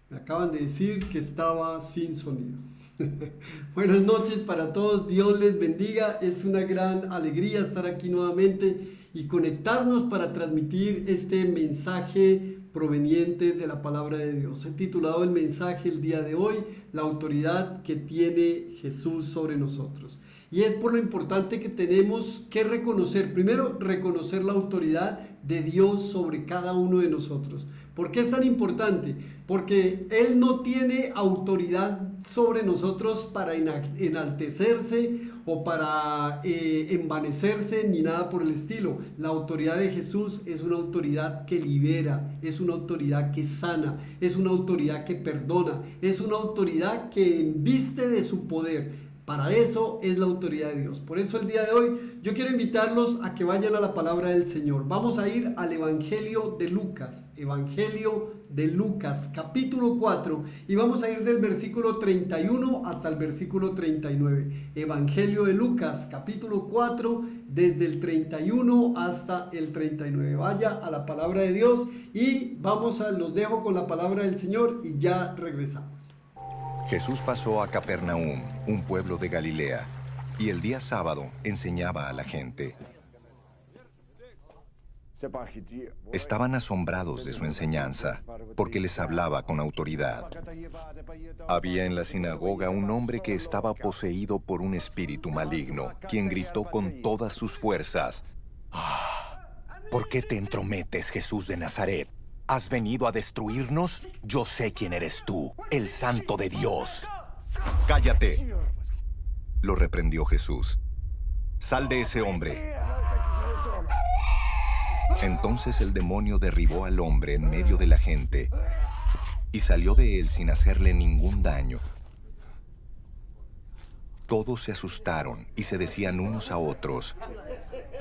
Me acaban de decir que estaba sin sonido. Buenas noches para todos, Dios les bendiga. Es una gran alegría estar aquí nuevamente y conectarnos para transmitir este mensaje proveniente de la palabra de Dios. He titulado el mensaje el día de hoy, la autoridad que tiene Jesús sobre nosotros. Y es por lo importante que tenemos que reconocer, primero reconocer la autoridad de Dios sobre cada uno de nosotros. ¿Por qué es tan importante? Porque Él no tiene autoridad sobre nosotros para enaltecerse o para envanecerse ni nada por el estilo. La autoridad de Jesús es una autoridad que libera, es una autoridad que sana, es una autoridad que perdona, es una autoridad que embiste de su poder. Para eso es la autoridad de Dios. Por eso el día de hoy yo quiero invitarlos a que vayan a la palabra del Señor. Vamos a ir al Evangelio de Lucas. Evangelio de Lucas, capítulo 4. Y vamos a ir del versículo 31 hasta el versículo 39. Evangelio de Lucas, capítulo 4, desde el 31 hasta el 39. Vaya a la palabra de Dios y los dejo con la palabra del Señor y ya regresamos. Jesús pasó a Capernaum, un pueblo de Galilea, y el día sábado enseñaba a la gente. Estaban asombrados de su enseñanza, porque les hablaba con autoridad. Había en la sinagoga un hombre que estaba poseído por un espíritu maligno, quien gritó con todas sus fuerzas: ¿Por qué te entrometes, Jesús de Nazaret? ¿Has venido a destruirnos? Yo sé quién eres tú, el Santo de Dios. ¡Cállate!, lo reprendió Jesús. ¡Sal de ese hombre! Entonces el demonio derribó al hombre en medio de la gente y salió de él sin hacerle ningún daño. Todos se asustaron y se decían unos a otros: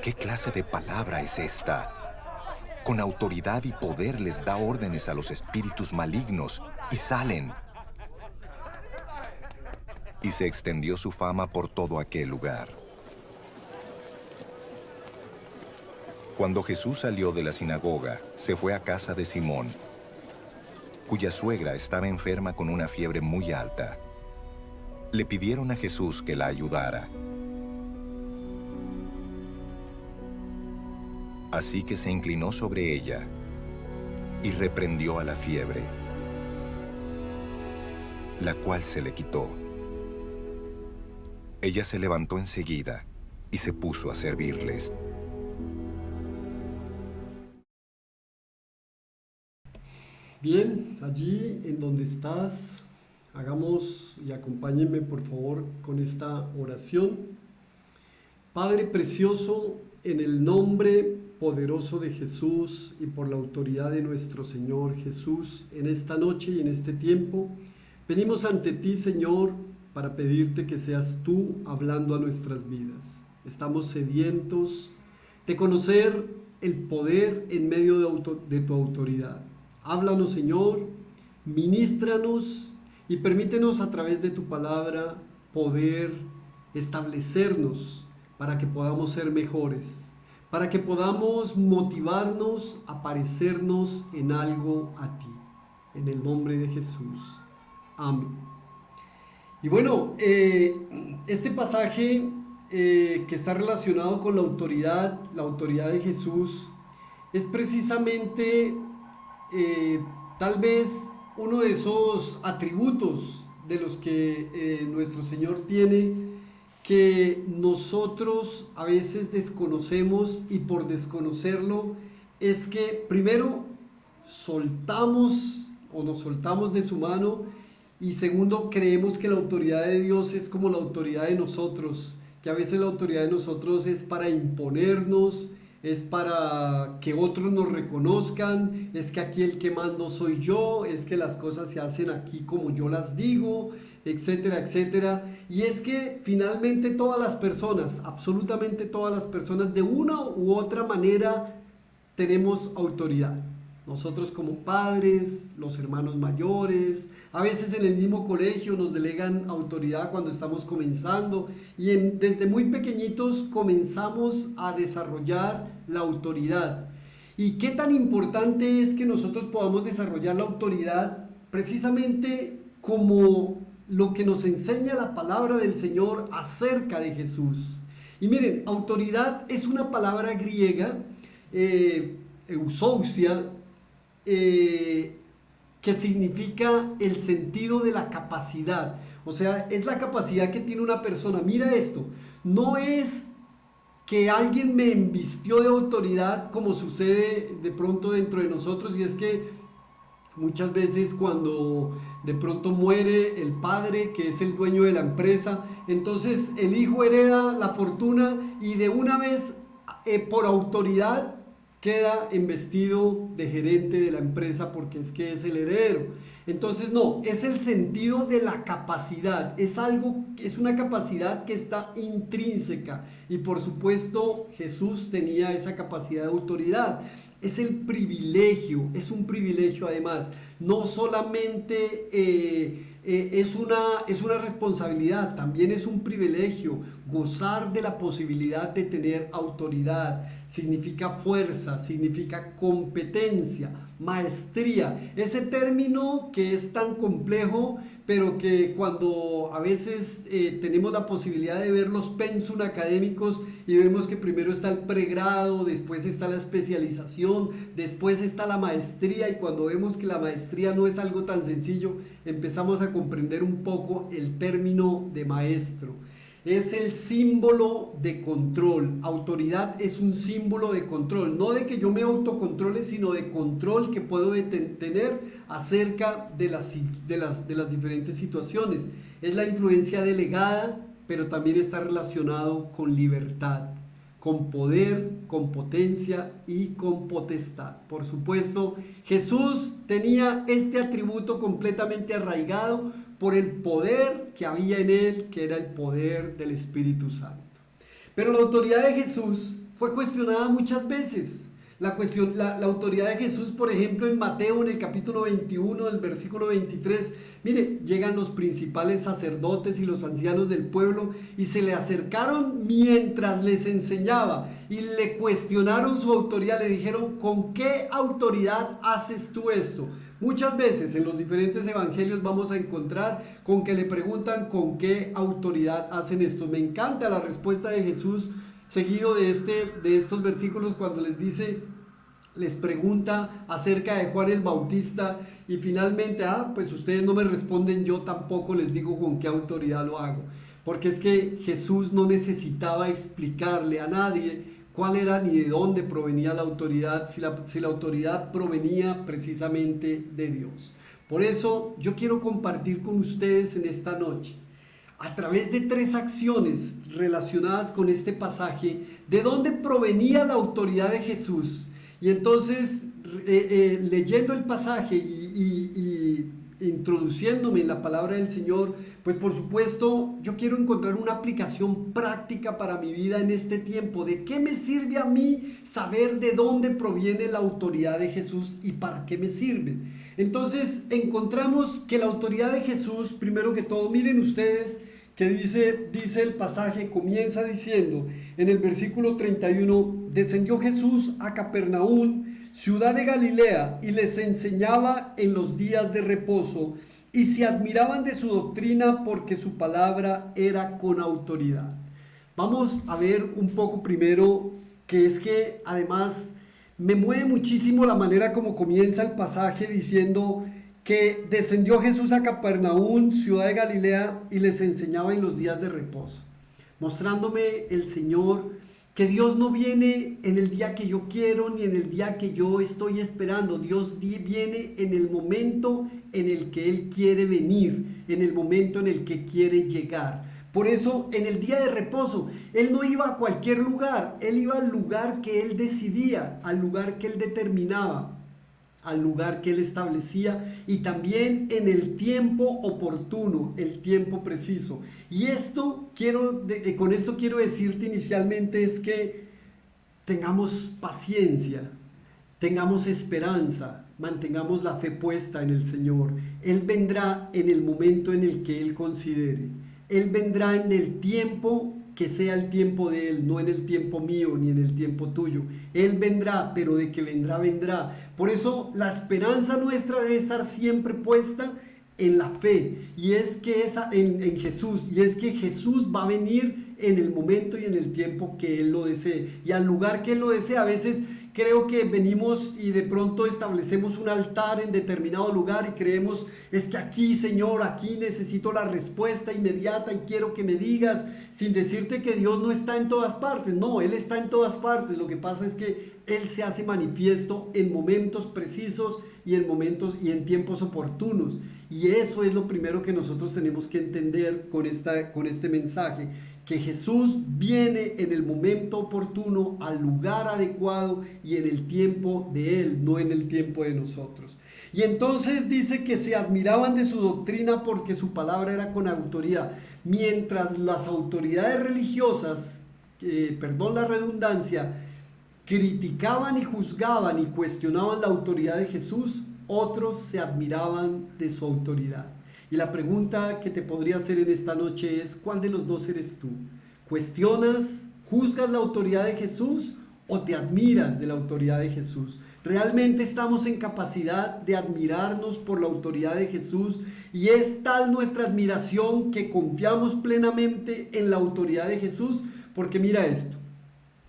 ¿qué clase de palabra es esta? Con autoridad y poder les da órdenes a los espíritus malignos y salen. Y se extendió su fama por todo aquel lugar. Cuando Jesús salió de la sinagoga, se fue a casa de Simón, cuya suegra estaba enferma con una fiebre muy alta. Le pidieron a Jesús que la ayudara. Así que se inclinó sobre ella y reprendió a la fiebre, la cual se le quitó. Ella se levantó enseguida y se puso a servirles. Bien, allí en donde estás, hagamos y acompáñenme por favor con esta oración. Padre precioso, en el nombre poderoso de Jesús y por la autoridad de nuestro Señor Jesús, en esta noche y en este tiempo, venimos ante ti, Señor, para pedirte que seas tú hablando a nuestras vidas. Estamos sedientos de conocer el poder en medio de tu autoridad. Háblanos, Señor, ministranos y permítenos a través de tu palabra poder establecernos para que podamos ser mejores, para que podamos motivarnos a parecernos en algo a ti. En el nombre de Jesús. Amén. Y bueno, este pasaje que está relacionado con la autoridad de Jesús, es precisamente tal vez uno de esos atributos de los que nuestro Señor tiene, que nosotros a veces desconocemos, y por desconocerlo es que primero soltamos o nos soltamos de su mano, y segundo creemos que la autoridad de Dios es como la autoridad de nosotros, que a veces la autoridad de nosotros es para imponernos, es para que otros nos reconozcan, es que aquí el que mando soy yo, es que las cosas se hacen aquí como yo las digo, etcétera, etcétera. Y es que finalmente todas las personas, absolutamente todas las personas, de una u otra manera tenemos autoridad. Nosotros como padres, los hermanos mayores, a veces en el mismo colegio nos delegan autoridad cuando estamos comenzando, y desde muy pequeñitos comenzamos a desarrollar la autoridad. ¿Y qué tan importante es que nosotros podamos desarrollar la autoridad? Precisamente como lo que nos enseña la palabra del Señor acerca de Jesús. Y miren, autoridad es una palabra griega, eusousia, que significa el sentido de la capacidad. O sea, es la capacidad que tiene una persona. Mira esto, no es que alguien me embistió de autoridad como sucede de pronto dentro de nosotros, y es que muchas veces cuando de pronto muere el padre, que es el dueño de la empresa, entonces el hijo hereda la fortuna y de una vez por autoridad queda embestido de gerente de la empresa porque es que es el heredero. Entonces no, es el sentido de la capacidad, es una capacidad que está intrínseca, y por supuesto Jesús tenía esa capacidad de autoridad. Es el privilegio, es un privilegio además, no solamente es una responsabilidad, también es un privilegio. Gozar de la posibilidad de tener autoridad significa fuerza, significa competencia, maestría. Ese término que es tan complejo, pero que cuando a veces tenemos la posibilidad de ver los pensum académicos y vemos que primero está el pregrado, después está la especialización, después está la maestría, y cuando vemos que la maestría no es algo tan sencillo, empezamos a comprender un poco el término de maestro. Es el símbolo de control. Autoridad es un símbolo de control, no de que yo me autocontrole, sino de control que puedo tener acerca de las diferentes situaciones. Es la influencia delegada, pero también está relacionado con libertad, con poder, con potencia y con potestad. Por supuesto, Jesús tenía este atributo completamente arraigado por el poder que había en él, que era el poder del Espíritu Santo. Pero la autoridad de Jesús fue cuestionada muchas veces. La autoridad de Jesús, por ejemplo, en Mateo, en el capítulo 21, del versículo 23, mire, llegan los principales sacerdotes y los ancianos del pueblo y se le acercaron mientras les enseñaba y le cuestionaron su autoridad. Le dijeron: ¿con qué autoridad haces tú esto? Muchas veces en los diferentes evangelios vamos a encontrar con que le preguntan con qué autoridad hacen esto. Me encanta la respuesta de Jesús seguido de estos versículos, cuando les pregunta acerca de Juan el Bautista, y finalmente, pues ustedes no me responden, yo tampoco les digo con qué autoridad lo hago. Porque es que Jesús no necesitaba explicarle a nadie cuál era ni de dónde provenía la autoridad, si la autoridad provenía precisamente de Dios. Por eso yo quiero compartir con ustedes en esta noche, a través de 3 acciones relacionadas con este pasaje, de dónde provenía la autoridad de Jesús. Y entonces, leyendo el pasaje y introduciéndome en la palabra del Señor, pues por supuesto yo quiero encontrar una aplicación práctica para mi vida en este tiempo. ¿De qué me sirve a mí saber de dónde proviene la autoridad de Jesús y para qué me sirve? Entonces encontramos que la autoridad de Jesús, primero que todo, miren ustedes que dice el pasaje, comienza diciendo en el versículo 31, descendió Jesús a Capernaum, ciudad de Galilea, y les enseñaba en los días de reposo, y se admiraban de su doctrina porque su palabra era con autoridad. Vamos a ver un poco primero, que es que además me mueve muchísimo la manera como comienza el pasaje diciendo que descendió Jesús a Capernaum, ciudad de Galilea, y les enseñaba en los días de reposo, mostrándome el Señor que Dios no viene en el día que yo quiero ni en el día que yo estoy esperando. Dios viene en el momento en el que Él quiere venir, en el momento en el que quiere llegar. Por eso en el día de reposo Él no iba a cualquier lugar, Él iba al lugar que Él decidía, al lugar que Él determinaba, al lugar que Él establecía, y también en el tiempo oportuno, el tiempo preciso. Y esto con esto quiero decirte inicialmente es que tengamos paciencia, tengamos esperanza, mantengamos la fe puesta en el Señor. Él vendrá en el momento en el que Él considere. Él vendrá en el tiempo que sea el tiempo de Él, no en el tiempo mío ni en el tiempo tuyo. Él vendrá, pero de que vendrá, vendrá. Por eso la esperanza nuestra debe estar siempre puesta en la fe, y es que en Jesús, y es que Jesús va a venir en el momento y en el tiempo que Él lo desee, y al lugar que Él lo desee. A veces creo que venimos y de pronto establecemos un altar en determinado lugar y creemos, es que aquí, Señor, aquí necesito la respuesta inmediata y quiero que me digas, sin decirte que Dios no está en todas partes. No, Él está en todas partes. Lo que pasa es que Él se hace manifiesto en momentos precisos y en tiempos oportunos. Y eso es lo primero que nosotros tenemos que entender con este mensaje, que Jesús viene en el momento oportuno, al lugar adecuado y en el tiempo de Él, no en el tiempo de nosotros. Y entonces dice que se admiraban de su doctrina porque su palabra era con autoridad. Mientras las autoridades religiosas, perdón la redundancia, criticaban y juzgaban y cuestionaban la autoridad de Jesús, otros se admiraban de su autoridad. Y la pregunta que te podría hacer en esta noche es, ¿cuál de los dos eres tú? ¿Cuestionas, juzgas la autoridad de Jesús o te admiras de la autoridad de Jesús? ¿Realmente estamos en capacidad de admirarnos por la autoridad de Jesús? Y es tal nuestra admiración que confiamos plenamente en la autoridad de Jesús. Porque mira esto,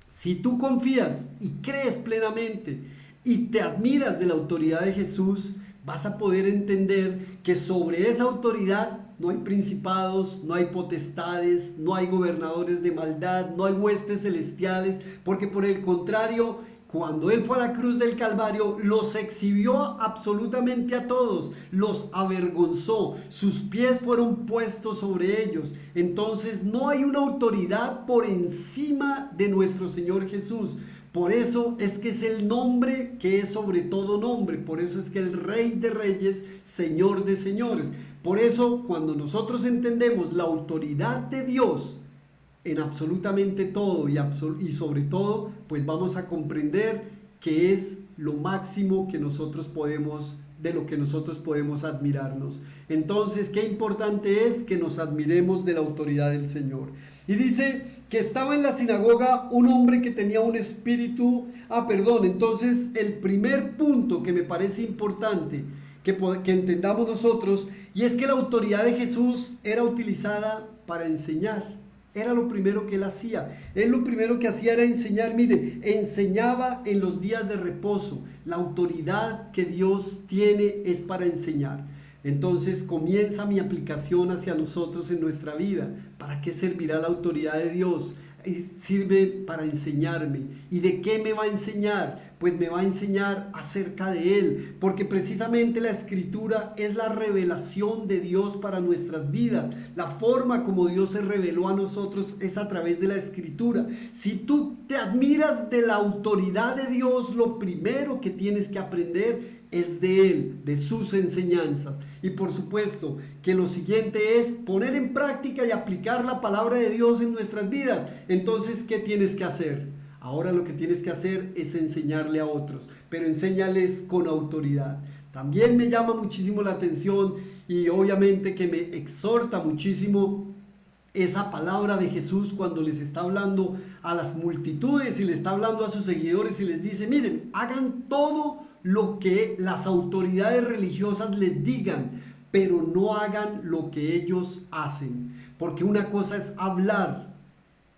si tú confías y crees plenamente y te admiras de la autoridad de Jesús, vas a poder entender que sobre esa autoridad no hay principados, no hay potestades, no hay gobernadores de maldad, no hay huestes celestiales, porque por el contrario, cuando Él fue a la cruz del Calvario, los exhibió absolutamente a todos, los avergonzó, sus pies fueron puestos sobre ellos. Entonces no hay una autoridad por encima de nuestro Señor Jesús. Por eso es que es el nombre que es sobre todo nombre. Por eso es que el Rey de Reyes, Señor de Señores. Por eso cuando nosotros entendemos la autoridad de Dios en absolutamente todo y sobre todo, pues vamos a comprender que es lo máximo que nosotros podemos, de lo que nosotros podemos admirarnos. Entonces, qué importante es que nos admiremos de la autoridad del Señor. Y dice que estaba en la sinagoga un hombre que tenía un espíritu, entonces el primer punto que me parece importante que entendamos nosotros, y es que la autoridad de Jesús era utilizada para enseñar. Era lo primero que Él hacía. Él lo primero que hacía era enseñar. Mire, enseñaba en los días de reposo. La autoridad que Dios tiene es para enseñar. Entonces comienza mi aplicación hacia nosotros en nuestra vida. ¿Para qué servirá la autoridad de Dios? sirve para enseñarme. ¿Y de qué me va a enseñar? Pues me va a enseñar acerca de Él, porque precisamente la Escritura es la revelación de Dios para nuestras vidas. La forma como Dios se reveló a nosotros es a través de la Escritura. Si tú te admiras de la autoridad de Dios, lo primero que tienes que aprender es de Él, de sus enseñanzas. Y por supuesto que lo siguiente es poner en práctica y aplicar la palabra de Dios en nuestras vidas. Entonces, ¿qué tienes que hacer? Ahora lo que tienes que hacer es enseñarle a otros, pero enséñales con autoridad. También me llama muchísimo la atención y obviamente que me exhorta muchísimo esa palabra de Jesús cuando les está hablando a las multitudes y le está hablando a sus seguidores y les dice: miren, hagan todo lo que las autoridades religiosas les digan, pero no hagan lo que ellos hacen. Porque una cosa es hablar,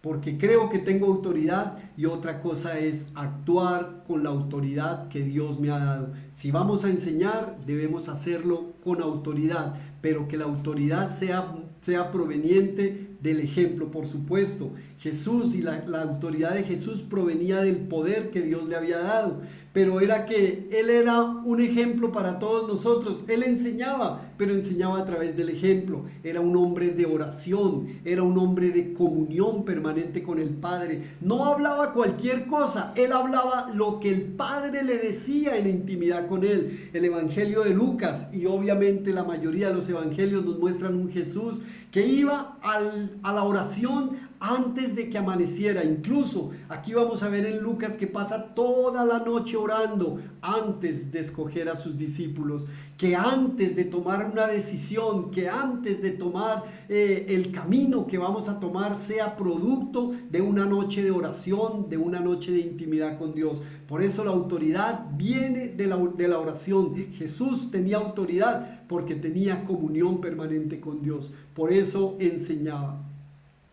porque creo que tengo autoridad, y otra cosa es actuar con la autoridad que Dios me ha dado. Si vamos a enseñar, debemos hacerlo con autoridad, pero que la autoridad sea proveniente del ejemplo, por supuesto. Jesús y la autoridad de Jesús provenía del poder que Dios le había dado, pero era que Él era un ejemplo para todos nosotros. Él enseñaba, pero enseñaba a través del ejemplo. Era un hombre de oración, era un hombre de comunión permanente con el Padre. No hablaba cualquier cosa, Él hablaba lo que el Padre le decía en intimidad con Él. El Evangelio de Lucas y obviamente la mayoría de los evangelios nos muestran un Jesús que iba a la oración antes de que amaneciera. Incluso aquí vamos a ver en Lucas que pasa toda la noche orando antes de escoger a sus discípulos, que antes de tomar una decisión, que antes de tomar el camino que vamos a tomar sea producto de una noche de oración, de una noche de intimidad con Dios. Por eso la autoridad viene de la oración. Jesús tenía autoridad porque tenía comunión permanente con Dios. Por eso enseñaba.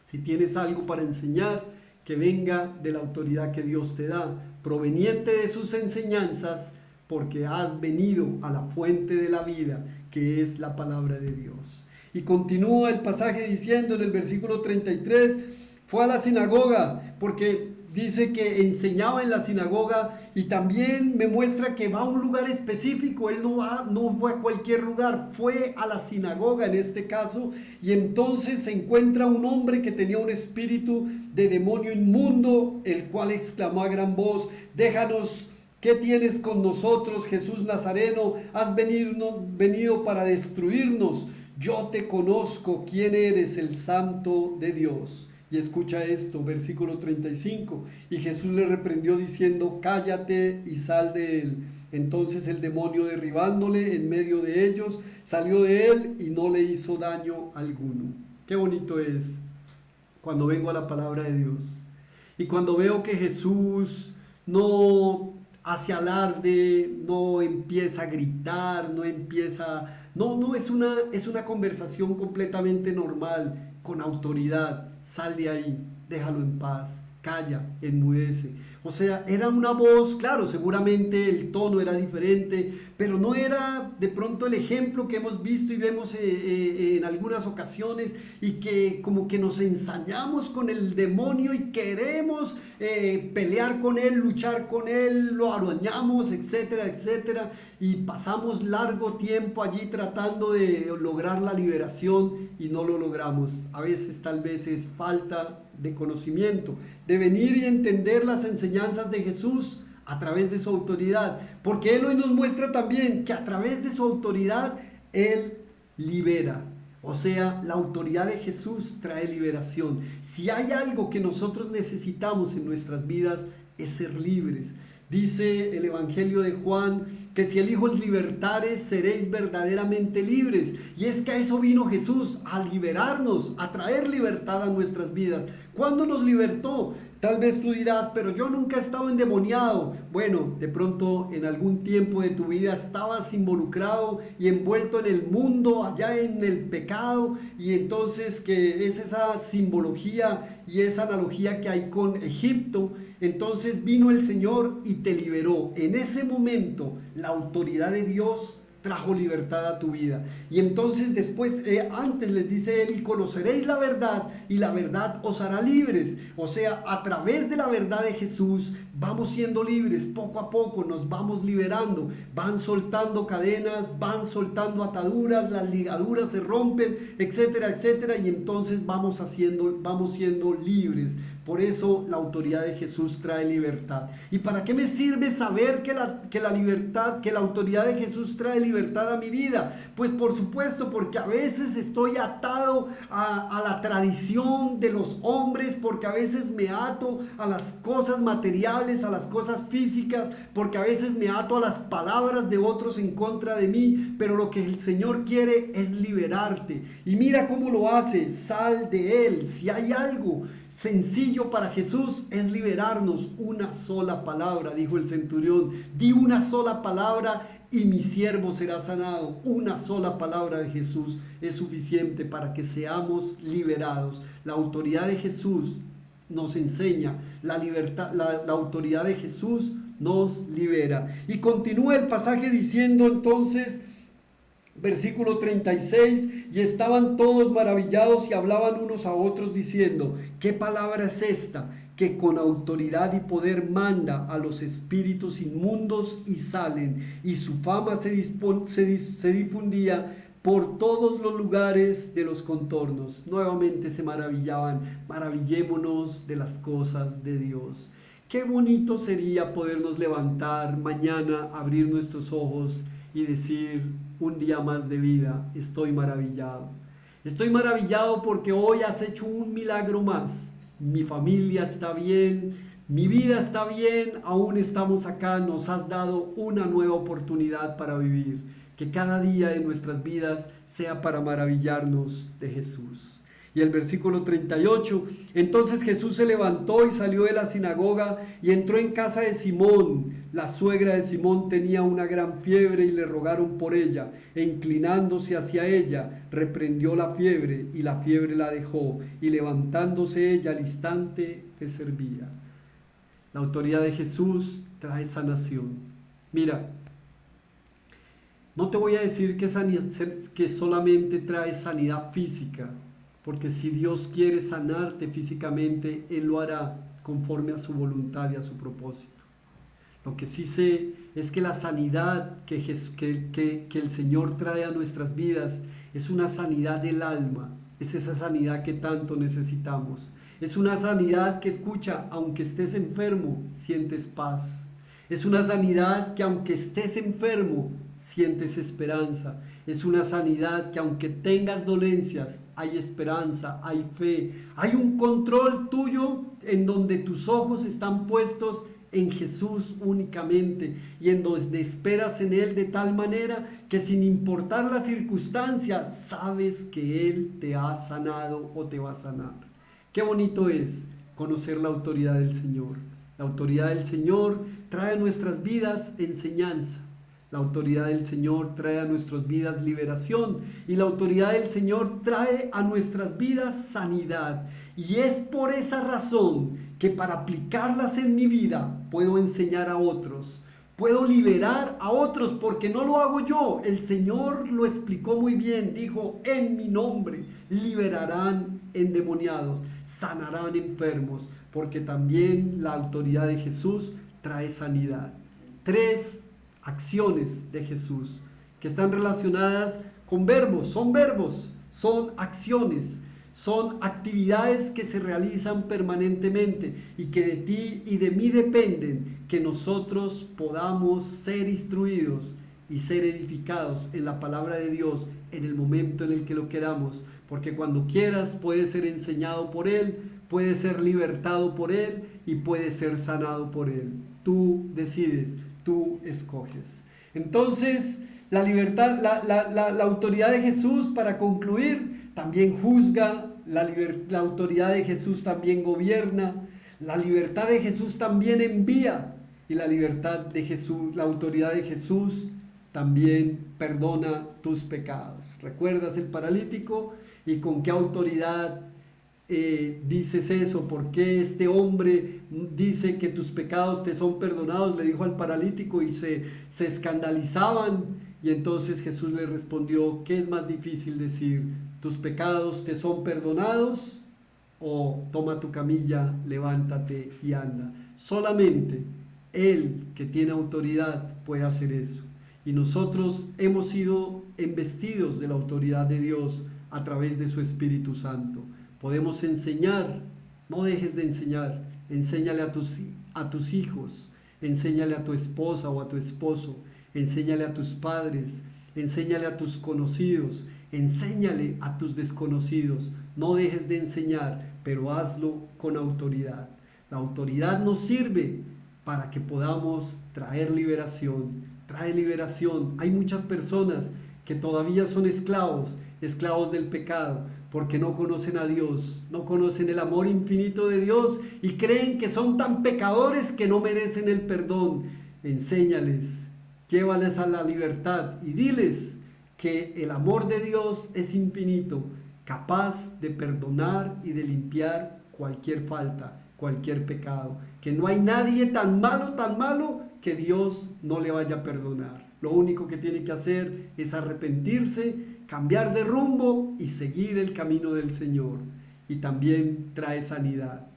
Si tienes algo para enseñar, que venga de la autoridad que Dios te da, proveniente de sus enseñanzas, porque has venido a la fuente de la vida, que es la palabra de Dios. Y continúa el pasaje diciendo en el versículo 33, fue a la sinagoga, porque dice que enseñaba en la sinagoga, y también me muestra que va a un lugar específico. Él no fue a cualquier lugar, fue a la sinagoga en este caso, y entonces se encuentra un hombre que tenía un espíritu de demonio inmundo, el cual exclamó a gran voz: déjanos, ¿qué tienes con nosotros, Jesús Nazareno? ¿Has venido para destruirnos? Yo te conozco, quién eres, el Santo de Dios. Y escucha esto, versículo 35. Y Jesús le reprendió diciendo: cállate y sal de él. Entonces el demonio, derribándole en medio de ellos, salió de él y no le hizo daño alguno. Qué bonito es cuando vengo a la palabra de Dios y cuando veo que Jesús no hace alarde, no empieza a gritar, no, es una conversación completamente normal, con autoridad. Sal de ahí, déjalo en paz, calla, enmudece. O sea, era una voz, claro, seguramente el tono era diferente, pero no era de pronto el ejemplo que hemos visto y vemos en algunas ocasiones, y que como que nos ensañamos con el demonio y queremos pelear con él, luchar con él, lo arañamos, etcétera, etcétera, y pasamos largo tiempo allí tratando de lograr la liberación y no lo logramos. A veces tal vez es falta de conocimiento, de venir y entender las enseñanzas de Jesús a través de su autoridad, porque Él hoy nos muestra también que a través de su autoridad Él libera. O sea, la autoridad de Jesús trae liberación. Si hay algo que nosotros necesitamos en nuestras vidas, es ser libres. Dice el Evangelio de Juan que si el Hijo os libertare, seréis verdaderamente libres. Y es que a eso vino Jesús, a liberarnos, a traer libertad a nuestras vidas. ¿Cuándo nos libertó? Tal vez tú dirás: pero yo nunca he estado endemoniado. Bueno, de pronto en algún tiempo de tu vida estabas involucrado y envuelto en el mundo, allá en el pecado, y entonces que es esa simbología y esa analogía que hay con Egipto. Entonces vino el Señor y te liberó. En ese momento la autoridad de Dios trajo libertad a tu vida. Y entonces después, antes les dice él, y conoceréis la verdad, y la verdad os hará libres. O sea, a través de la verdad de Jesús vamos siendo libres, poco a poco nos vamos liberando, van soltando cadenas, van soltando ataduras, las ligaduras se rompen, etcétera, etcétera, y entonces vamos siendo libres. Por eso la autoridad de Jesús trae libertad. ¿Y para qué me sirve saber que la autoridad de Jesús trae libertad a mi vida? Pues por supuesto, porque a veces estoy atado a la tradición de los hombres, porque a veces me ato a las cosas materiales, a las cosas físicas, porque a veces me ato a las palabras de otros en contra de mí, pero lo que el Señor quiere es liberarte. Y mira cómo lo hace: sal de él. Si hay algo sencillo para Jesús, es liberarnos. Una sola palabra, dijo el centurión: di una sola palabra y mi siervo será sanado. Una sola palabra de Jesús es suficiente para que seamos liberados. La autoridad de Jesús nos enseña la libertad, la autoridad de Jesús nos libera. Y continúa el pasaje diciendo entonces, versículo 36, y estaban todos maravillados y hablaban unos a otros diciendo: ¿qué palabra es esta? Que con autoridad y poder manda a los espíritus inmundos y salen. Y su fama se difundía por todos los lugares de los contornos. Nuevamente se maravillaban. Maravillémonos de las cosas de Dios. Qué bonito sería podernos levantar mañana, abrir nuestros ojos y decir: un día más de vida, estoy maravillado. Estoy maravillado porque hoy has hecho un milagro más. Mi familia está bien, mi vida está bien, aún estamos acá, nos has dado una nueva oportunidad para vivir. Que cada día de nuestras vidas sea para maravillarnos de Jesús. Y el versículo 38, entonces Jesús se levantó y salió de la sinagoga y entró en casa de Simón. La suegra de Simón tenía una gran fiebre y le rogaron por ella, e inclinándose hacia ella, reprendió la fiebre y la fiebre la dejó, y levantándose ella al instante le servía. La autoridad de Jesús trae sanación. Mira, no te voy a decir que solamente trae sanidad física, porque si Dios quiere sanarte físicamente, Él lo hará conforme a su voluntad y a su propósito. Lo que sí sé es que la sanidad que el Señor trae a nuestras vidas es una sanidad del alma. Es esa sanidad que tanto necesitamos. Es una sanidad que, escucha, aunque estés enfermo, sientes paz. Es una sanidad que aunque estés enfermo, sientes esperanza. Es una sanidad que aunque tengas dolencias, hay esperanza, hay fe. Hay un control tuyo en donde tus ojos están puestos en Jesús únicamente y en donde esperas en Él de tal manera que sin importar las circunstancias, sabes que Él te ha sanado o te va a sanar. Qué bonito es conocer la autoridad del Señor. La autoridad del Señor trae a nuestras vidas enseñanza. La autoridad del Señor trae a nuestras vidas liberación y la autoridad del Señor trae a nuestras vidas sanidad. Y es por esa razón que para aplicarlas en mi vida puedo enseñar a otros, puedo liberar a otros, porque no lo hago yo. El Señor lo explicó muy bien, dijo: en mi nombre liberarán endemoniados, sanarán enfermos, porque también la autoridad de Jesús trae sanidad. 3 acciones de Jesús que están relacionadas con verbos, son acciones, son actividades que se realizan permanentemente y que de ti y de mí dependen que nosotros podamos ser instruidos y ser edificados en la palabra de Dios en el momento en el que lo queramos, porque cuando quieras puedes ser enseñado por Él, puedes ser libertado por Él y puedes ser sanado por Él. Tú decides. Tú escoges. Entonces, la libertad, la autoridad de Jesús, para concluir, también juzga, la autoridad de Jesús también gobierna, la libertad de Jesús también envía, y la autoridad de Jesús también perdona tus pecados. ¿Recuerdas el paralítico? ¿Y con qué autoridad dices eso? ¿Por qué este hombre dice que tus pecados te son perdonados? Le dijo al paralítico y se escandalizaban. Y entonces Jesús le respondió: ¿qué es más difícil decir? ¿Tus pecados te son perdonados? O toma tu camilla, levántate y anda. Solamente Él, que tiene autoridad, puede hacer eso. Y nosotros hemos sido embestidos de la autoridad de Dios a través de su Espíritu Santo. Podemos enseñar, no dejes de enseñar. Enséñale a tus hijos, enséñale a tu esposa o a tu esposo, enséñale a tus padres, enséñale a tus conocidos, enséñale a tus desconocidos. No dejes de enseñar, pero hazlo con autoridad. La autoridad nos sirve para que podamos traer liberación. Trae liberación. Hay muchas personas que todavía son esclavos del pecado, porque no conocen a Dios, no conocen el amor infinito de Dios y creen que son tan pecadores que no merecen el perdón. Enséñales, llévales a la libertad y diles que el amor de Dios es infinito, capaz de perdonar y de limpiar cualquier falta, cualquier pecado, que no hay nadie tan malo que Dios no le vaya a perdonar. Lo único que tiene que hacer es arrepentirse, cambiar de rumbo y seguir el camino del Señor. Y también trae sanidad.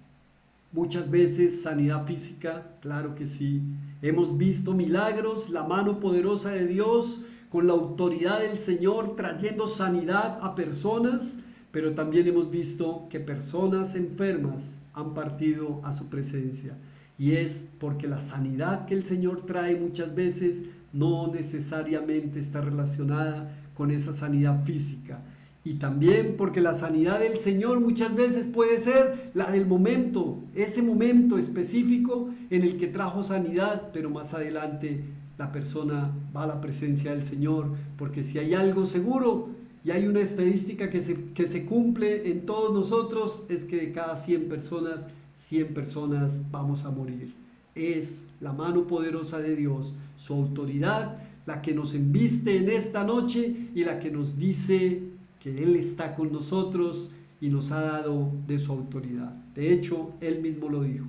Muchas veces sanidad física, claro que sí. Hemos visto milagros, la mano poderosa de Dios con la autoridad del Señor trayendo sanidad a personas, pero también hemos visto que personas enfermas han partido a su presencia. Y es porque la sanidad que el Señor trae muchas veces no necesariamente está relacionada con esa sanidad física. Y también porque la sanidad del Señor muchas veces puede ser la del momento, ese momento específico en el que trajo sanidad, pero más adelante la persona va a la presencia del Señor, porque si hay algo seguro y hay una estadística que se cumple en todos nosotros, es que de cada 100 personas vamos a morir. Es la mano poderosa de Dios, su autoridad, la que nos embiste en esta noche y la que nos dice que Él está con nosotros y nos ha dado de su autoridad. De hecho, Él mismo lo dijo: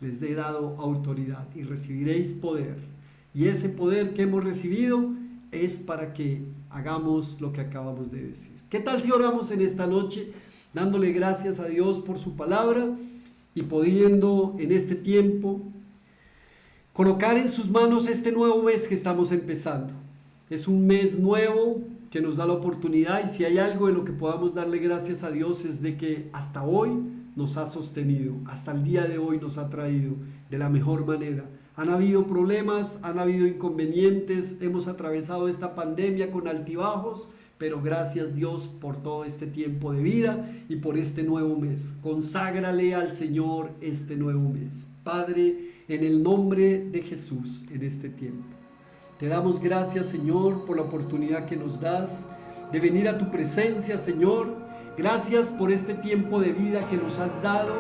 les he dado autoridad y recibiréis poder. Y ese poder que hemos recibido es para que hagamos lo que acabamos de decir. ¿Qué tal si oramos en esta noche, dándole gracias a Dios por su palabra y pudiendo en este tiempo colocar en sus manos este nuevo mes que estamos empezando? Es un mes nuevo que nos da la oportunidad, y si hay algo en lo que podamos darle gracias a Dios es de que hasta hoy nos ha sostenido, hasta el día de hoy nos ha traído de la mejor manera. Han habido problemas, han habido inconvenientes, hemos atravesado esta pandemia con altibajos, pero gracias Dios por todo este tiempo de vida y por este nuevo mes. Conságrale al Señor este nuevo mes. Padre, en el nombre de Jesús, en este tiempo, te damos gracias, Señor, por la oportunidad que nos das de venir a tu presencia, Señor. Gracias por este tiempo de vida que nos has dado.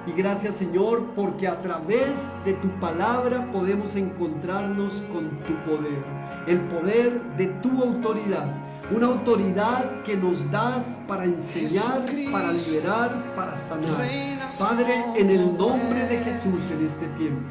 Y gracias, Señor, porque a través de tu palabra podemos encontrarnos con tu poder. El poder de tu autoridad. Una autoridad que nos das para enseñar, para liberar, para sanar. Padre, en el nombre de Jesús en este tiempo,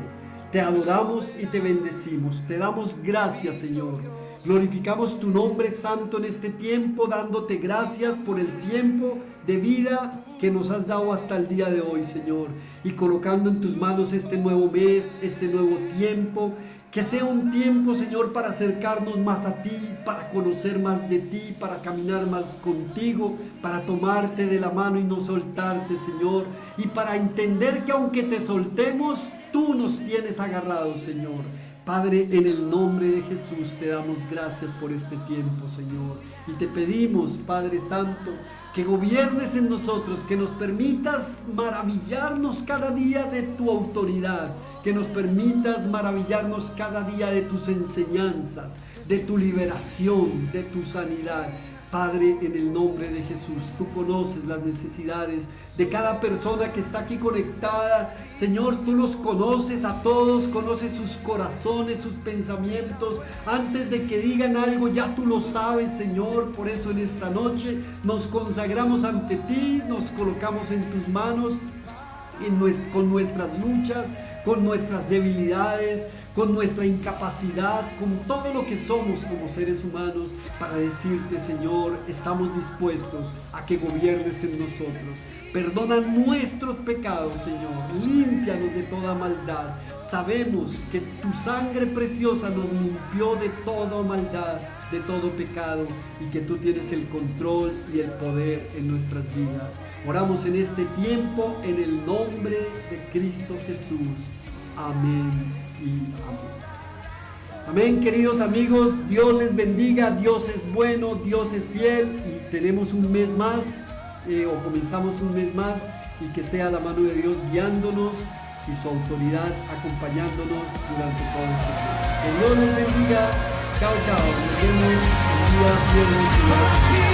te adoramos y te bendecimos. Te damos gracias, Señor. Glorificamos tu nombre santo en este tiempo, dándote gracias por el tiempo de vida que nos has dado hasta el día de hoy, Señor. Y colocando en tus manos este nuevo mes, este nuevo tiempo. Que sea un tiempo, Señor, para acercarnos más a ti, para conocer más de ti, para caminar más contigo, para tomarte de la mano y no soltarte, Señor. Y para entender que aunque te soltemos, tú nos tienes agarrados, Señor. Padre, en el nombre de Jesús te damos gracias por este tiempo, Señor. Y te pedimos, Padre Santo, que gobiernes en nosotros, que nos permitas maravillarnos cada día de tu autoridad, que nos permitas maravillarnos cada día de tus enseñanzas, de tu liberación, de tu sanidad. Padre, en el nombre de Jesús, tú conoces las necesidades de cada persona que está aquí conectada. Señor, tú los conoces a todos, conoces sus corazones, sus pensamientos. Antes de que digan algo, ya tú lo sabes, Señor. Por eso en esta noche nos consagramos ante ti, nos colocamos en tus manos, con nuestras luchas, con nuestras debilidades, con nuestra incapacidad, con todo lo que somos como seres humanos, para decirte, Señor, estamos dispuestos a que gobiernes en nosotros. Perdona nuestros pecados, Señor, límpianos de toda maldad. Sabemos que tu sangre preciosa nos limpió de toda maldad, de todo pecado, y que tú tienes el control y el poder en nuestras vidas. Oramos en este tiempo en el nombre de Cristo Jesús. Amén y amén. Amén, queridos amigos, Dios les bendiga, Dios es bueno, Dios es fiel, y tenemos un mes más, o comenzamos un mes más, y que sea la mano de Dios guiándonos y su autoridad acompañándonos durante todo este tiempo. Que Dios les bendiga. Chao, chao. Nos vemos el día viernes.